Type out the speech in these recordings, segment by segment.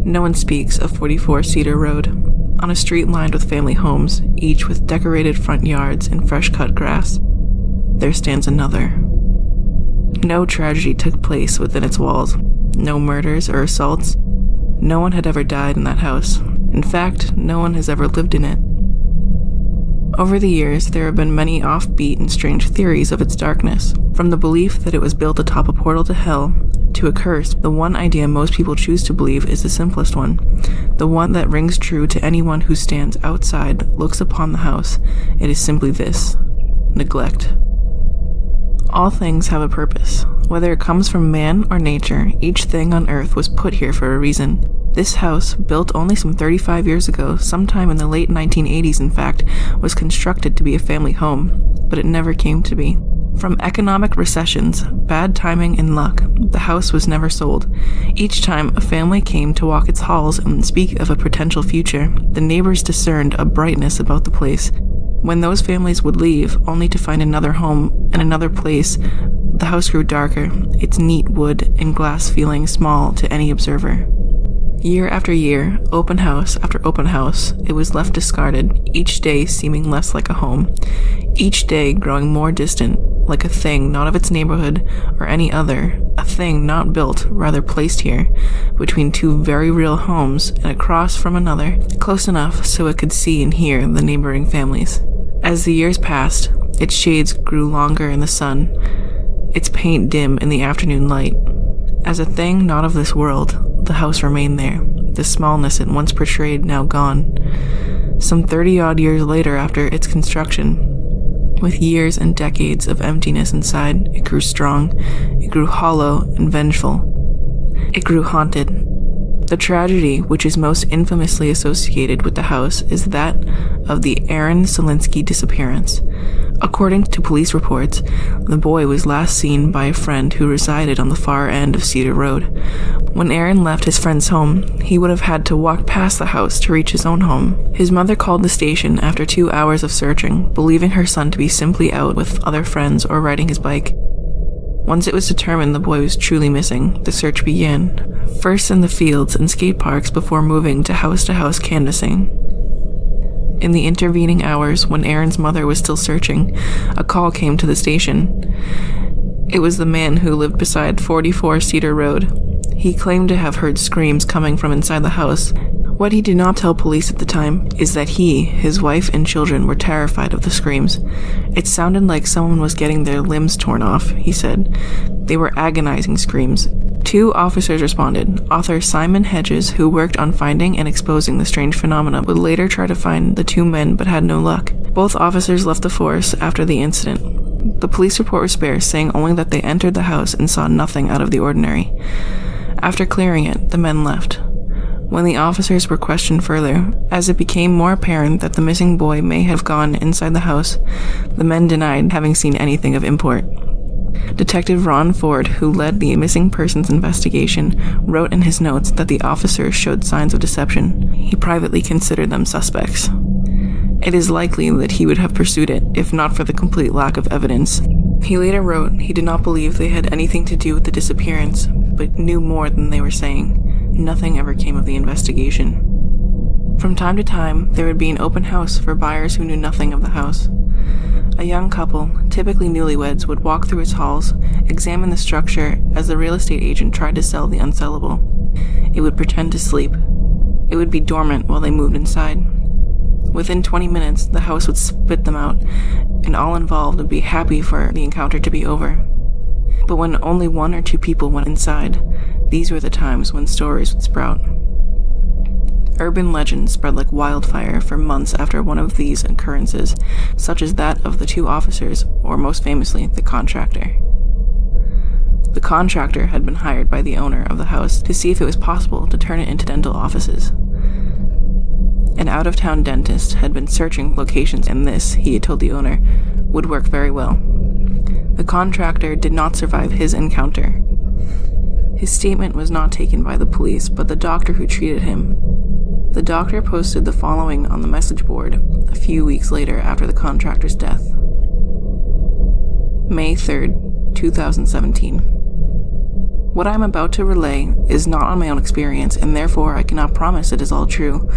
No one speaks of 44 Cedar Road. On a street lined with family homes, each with decorated front yards and fresh-cut grass, there stands another. No tragedy took place within its walls. No murders or assaults. No one had ever died in that house. In fact, no one has ever lived in it. Over the years, there have been many offbeat and strange theories of its darkness, from the belief that it was built atop a portal to hell, to a curse. The one idea most people choose to believe is the simplest one, the one that rings true to anyone who stands outside, looks upon the house. It is simply this: neglect. All things have a purpose. Whether it comes from man or nature, each thing on earth was put here for a reason. This house, built only some 35 years ago, sometime in the late 1980s in fact, was constructed to be a family home, but it never came to be. From economic recessions, bad timing, and luck, the house was never sold. Each time a family came to walk its halls and speak of a potential future, the neighbors discerned a brightness about the place. When those families would leave, only to find another home and another place, the house grew darker, its neat wood and glass feeling small to any observer. Year after year, open house after open house, it was left discarded, each day seeming less like a home, each day growing more distant, like a thing not of its neighborhood or any other, a thing not built, rather placed here, between two very real homes and across from another, close enough so it could see and hear the neighboring families. As the years passed, its shades grew longer in the sun, its paint dim in the afternoon light. As a thing not of this world, the house remained there, the smallness it once portrayed now gone. Some 30-odd years later after its construction, with years and decades of emptiness inside, it grew strong, it grew hollow and vengeful. It grew haunted. The tragedy which is most infamously associated with the house is that of the Aaron Selinsky disappearance. According to police reports, the boy was last seen by a friend who resided on the far end of Cedar Road. When Aaron left his friend's home, he would have had to walk past the house to reach his own home. His mother called the station after 2 hours of searching, believing her son to be simply out with other friends or riding his bike. Once it was determined the boy was truly missing, the search began, first in the fields and skate parks before moving to house canvassing. In the intervening hours, when Aaron's mother was still searching, a call came to the station. It was the man who lived beside 44 Cedar Road. He claimed to have heard screams coming from inside the house. What he did not tell police at the time is that he, his wife, and children were terrified of the screams. It sounded like someone was getting their limbs torn off, he said. They were agonizing screams. 2 officers responded. Author Simon Hedges, who worked on finding and exposing the strange phenomena, would later try to find the 2 men but had no luck. Both officers left the force after the incident. The police report was sparse, saying only that they entered the house and saw nothing out of the ordinary. After clearing it, the men left. When the officers were questioned further, as it became more apparent that the missing boy may have gone inside the house, the men denied having seen anything of import. Detective Ron Ford, who led the missing persons investigation, wrote in his notes that the officers showed signs of deception. He privately considered them suspects. It is likely that he would have pursued it, if not for the complete lack of evidence. He later wrote he did not believe they had anything to do with the disappearance, but knew more than they were saying. Nothing ever came of the investigation. From time to time, there would be an open house for buyers who knew nothing of the house. A young couple, typically newlyweds, would walk through its halls, examine the structure as the real estate agent tried to sell the unsellable. It would pretend to sleep. It would be dormant while they moved inside. Within 20 minutes, the house would spit them out, and all involved would be happy for the encounter to be over. But when only 1 or 2 people went inside, these were the times when stories would sprout. Urban legends spread like wildfire for months after one of these occurrences, such as that of the 2 officers, or most famously, the contractor. The contractor had been hired by the owner of the house to see if it was possible to turn it into dental offices. An out-of-town dentist had been searching locations, and this, he had told the owner, would work very well. The contractor did not survive his encounter. His statement was not taken by the police, but the doctor who treated him. The doctor posted the following on the message board a few weeks later after the contractor's death. May 3rd, 2017. What I am about to relay is not on my own experience, and therefore I cannot promise it is all true.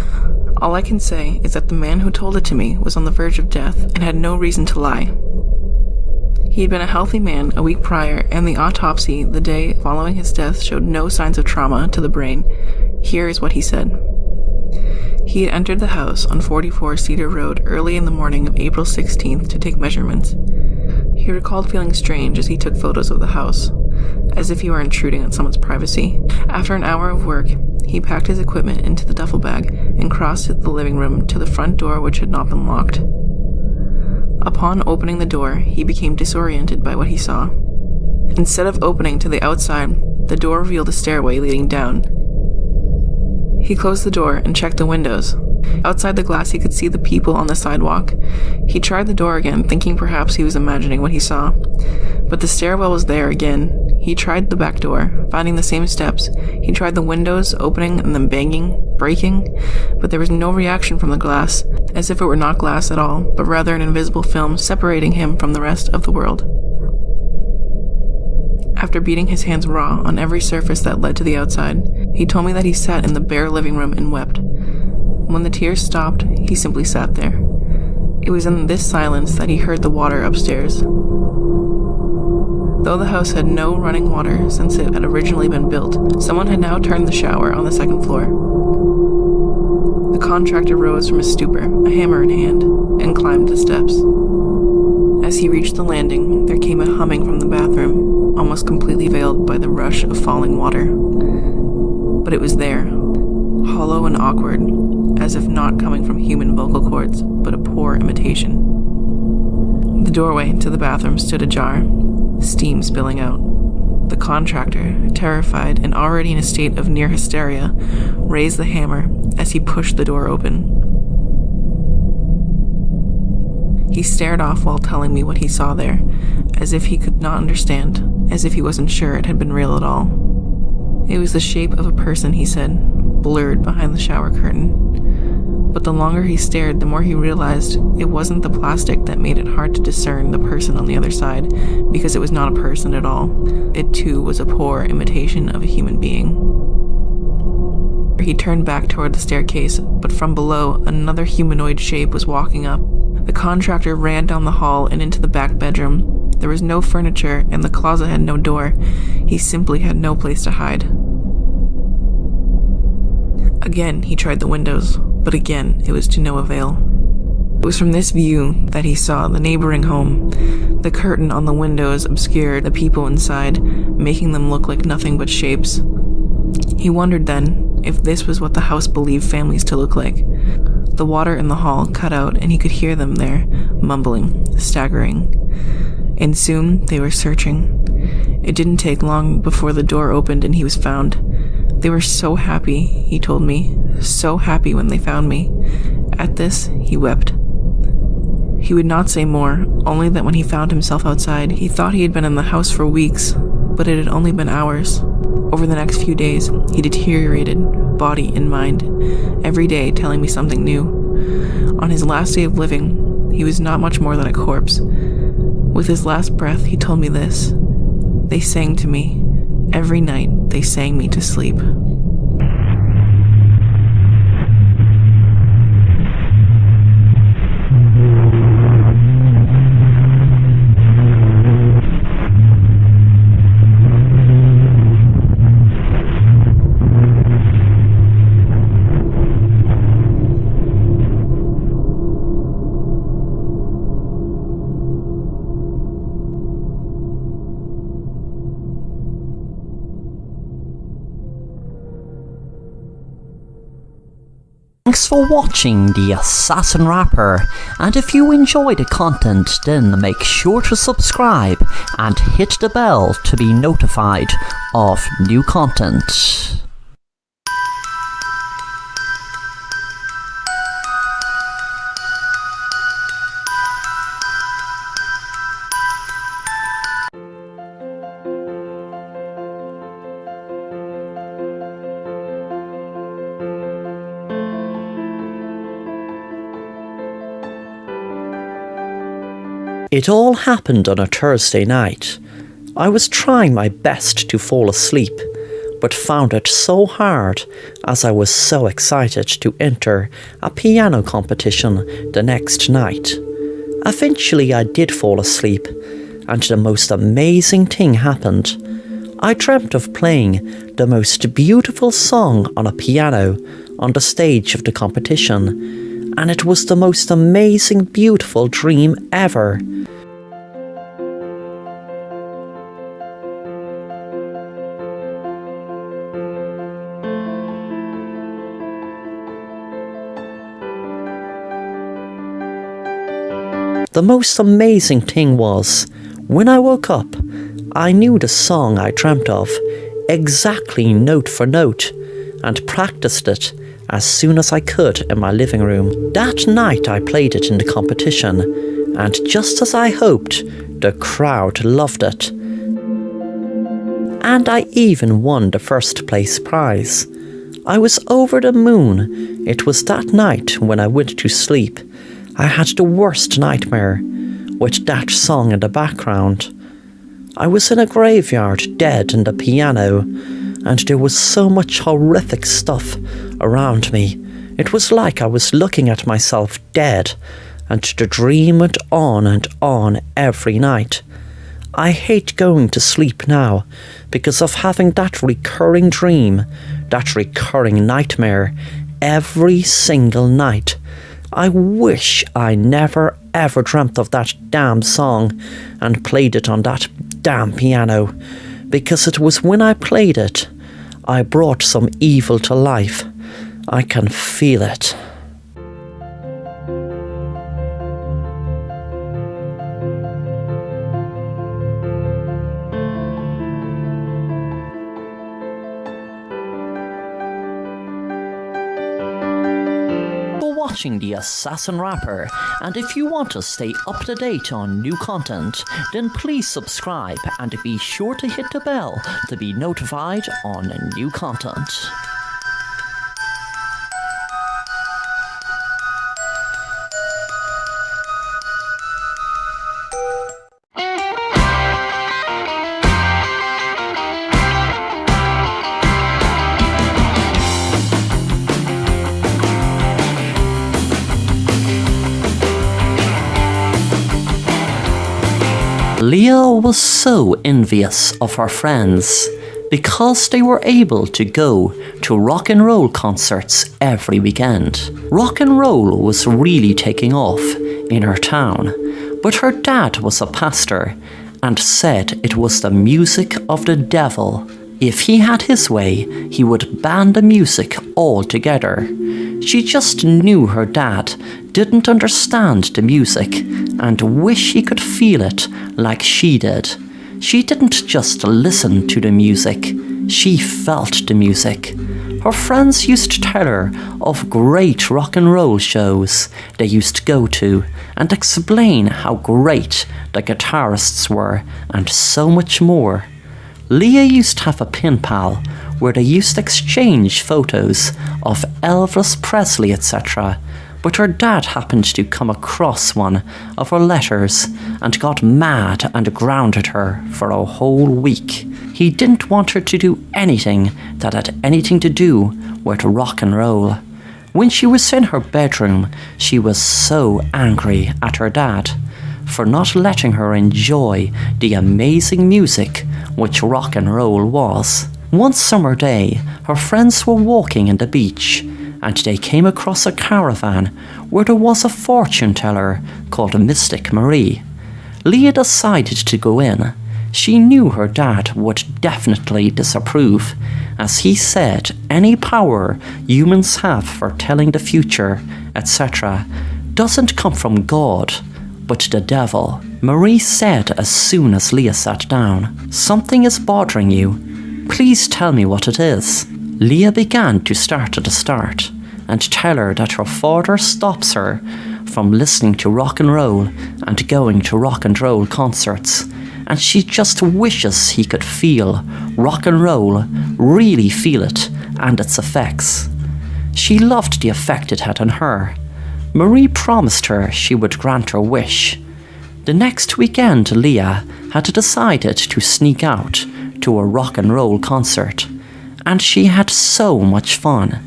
All I can say is that the man who told it to me was on the verge of death and had no reason to lie. He had been a healthy man a week prior, and the autopsy the day following his death showed no signs of trauma to the brain. Here is what he said. He had entered the house on 44 Cedar Road early in the morning of April 16th to take measurements. He recalled feeling strange as he took photos of the house, as if he were intruding on someone's privacy. After an hour of work, he packed his equipment into the duffel bag and crossed the living room to the front door, which had not been locked. Upon opening the door, he became disoriented by what he saw. Instead of opening to the outside, the door revealed a stairway leading down. He closed the door and checked the windows. Outside the glass, he could see the people on the sidewalk. He tried the door again, thinking perhaps he was imagining what he saw. But the stairwell was there again. He tried the back door, finding the same steps. He tried the windows, opening and then banging, breaking, but there was no reaction from the glass, as if it were not glass at all, but rather an invisible film separating him from the rest of the world. After beating his hands raw on every surface that led to the outside, he told me that he sat in the bare living room and wept. When the tears stopped, he simply sat there. It was in this silence that he heard the water upstairs. Though the house had no running water since it had originally been built, someone had now turned the shower on the second floor. The contractor rose from his stupor, a hammer in hand, and climbed the steps. As he reached the landing, there came a humming from the bathroom, almost completely veiled by the rush of falling water. But it was there, hollow and awkward, as if not coming from human vocal cords, but a poor imitation. The doorway to the bathroom stood ajar, steam spilling out. The contractor, terrified and already in a state of near hysteria, raised the hammer as he pushed the door open. He stared off while telling me what he saw there, as if he could not understand, as if he wasn't sure it had been real at all. It was the shape of a person, he said, blurred behind the shower curtain. But the longer he stared, the more he realized it wasn't the plastic that made it hard to discern the person on the other side, because it was not a person at all. It too was a poor imitation of a human being. He turned back toward the staircase, but from below, another humanoid shape was walking up. The contractor ran down the hall and into the back bedroom. There was no furniture, and the closet had no door. He simply had no place to hide. Again, he tried the windows, but again, it was to no avail. It was from this view that he saw the neighboring home. The curtain on the windows obscured the people inside, making them look like nothing but shapes. He wondered then if this was what the house believed families to look like. The water in the hall cut out, and he could hear them there, mumbling, staggering. And soon they were searching. It didn't take long before the door opened and he was found. They were so happy, he told me, so happy when they found me. At this, he wept. He would not say more, only that when he found himself outside, he thought he had been in the house for weeks, but it had only been hours. Over the next few days, he deteriorated, body and mind, every day telling me something new. On his last day of living, he was not much more than a corpse. With his last breath, he told me this. They sang to me. Every night, they sang me to sleep. Thanks for watching The Assassin Rapper, and if you enjoy the content, then make sure to subscribe and hit the bell to be notified of new content. It all happened on a Thursday night. I was trying my best to fall asleep, but found it so hard as I was so excited to enter a piano competition the next night. Eventually I did fall asleep, and the most amazing thing happened. I dreamt of playing the most beautiful song on a piano on the stage of the competition, and it was the most amazing, beautiful dream ever. The most amazing thing was, when I woke up, I knew the song I dreamt of, exactly note for note, and practiced it as soon as I could in my living room. That night I played it in the competition, and just as I hoped, the crowd loved it. And I even won the first place prize. I was over the moon. It was that night when I went to sleep. I had the worst nightmare, with that song in the background. I was in a graveyard, dead in the piano, and there was so much horrific stuff around me. It was like I was looking at myself dead, and the dream went on and on every night. I hate going to sleep now because of having that recurring dream, that recurring nightmare, every single night. I wish I never ever dreamt of that damn song and played it on that damn piano, because it was when I played it, I brought some evil to life. I can feel it. Watching the Assassin Rapper, and if you want to stay up to date on new content, then please subscribe and be sure to hit the bell to be notified on new content. Leah was so envious of her friends because they were able to go to rock and roll concerts every weekend. Rock and roll was really taking off in her town, but her dad was a pastor and said it was the music of the devil. If he had his way, he would ban the music altogether. She just knew her dad didn't understand the music and wish he could feel it like she did. She didn't just listen to the music, she felt the music. Her friends used to tell her of great rock and roll shows they used to go to and explain how great the guitarists were and so much more. Leah used to have a pen pal where they used to exchange photos of Elvis Presley, etc. But her dad happened to come across one of her letters and got mad and grounded her for a whole week. He didn't want her to do anything that had anything to do with rock and roll. When she was in her bedroom, she was so angry at her dad for not letting her enjoy the amazing music which rock and roll was. One summer day, her friends were walking in the beach and they came across a caravan where there was a fortune teller called Mystic Marie. Leah decided to go in. She knew her dad would definitely disapprove, as he said any power humans have for telling the future, etc., doesn't come from God, but the devil. Marie said as soon as Leah sat down, "Something is bothering you. Please tell me what it is." Leah began to start at the start and tell her that her father stops her from listening to rock and roll and going to rock and roll concerts, and she just wishes he could feel rock and roll, really feel it and its effects. She loved the effect it had on her. Marie promised her she would grant her wish. The next weekend, Leah had decided to sneak out to a rock and roll concert, and she had so much fun.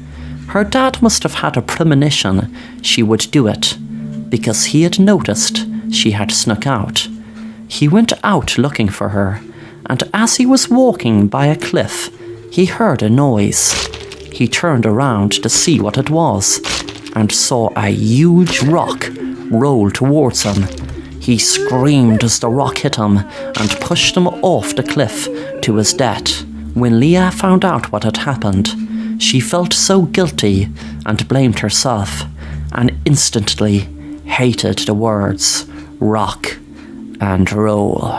Her dad must have had a premonition she would do it, because he had noticed she had snuck out. He went out looking for her, and as he was walking by a cliff, he heard a noise. He turned around to see what it was, and saw a huge rock roll towards him. He screamed as the rock hit him and pushed him off the cliff to his death. When Leah found out what had happened, she felt so guilty and blamed herself, and instantly hated the words rock and roll.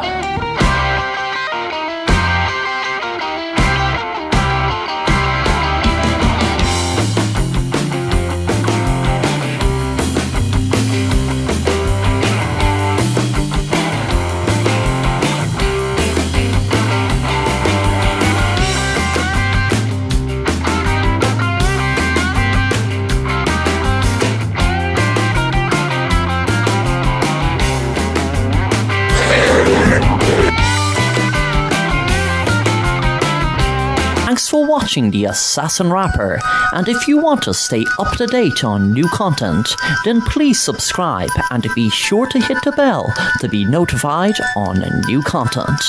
Thanks for watching The Assassin Rapper, and if you want to stay up to date on new content, then please subscribe and be sure to hit the bell to be notified on new content.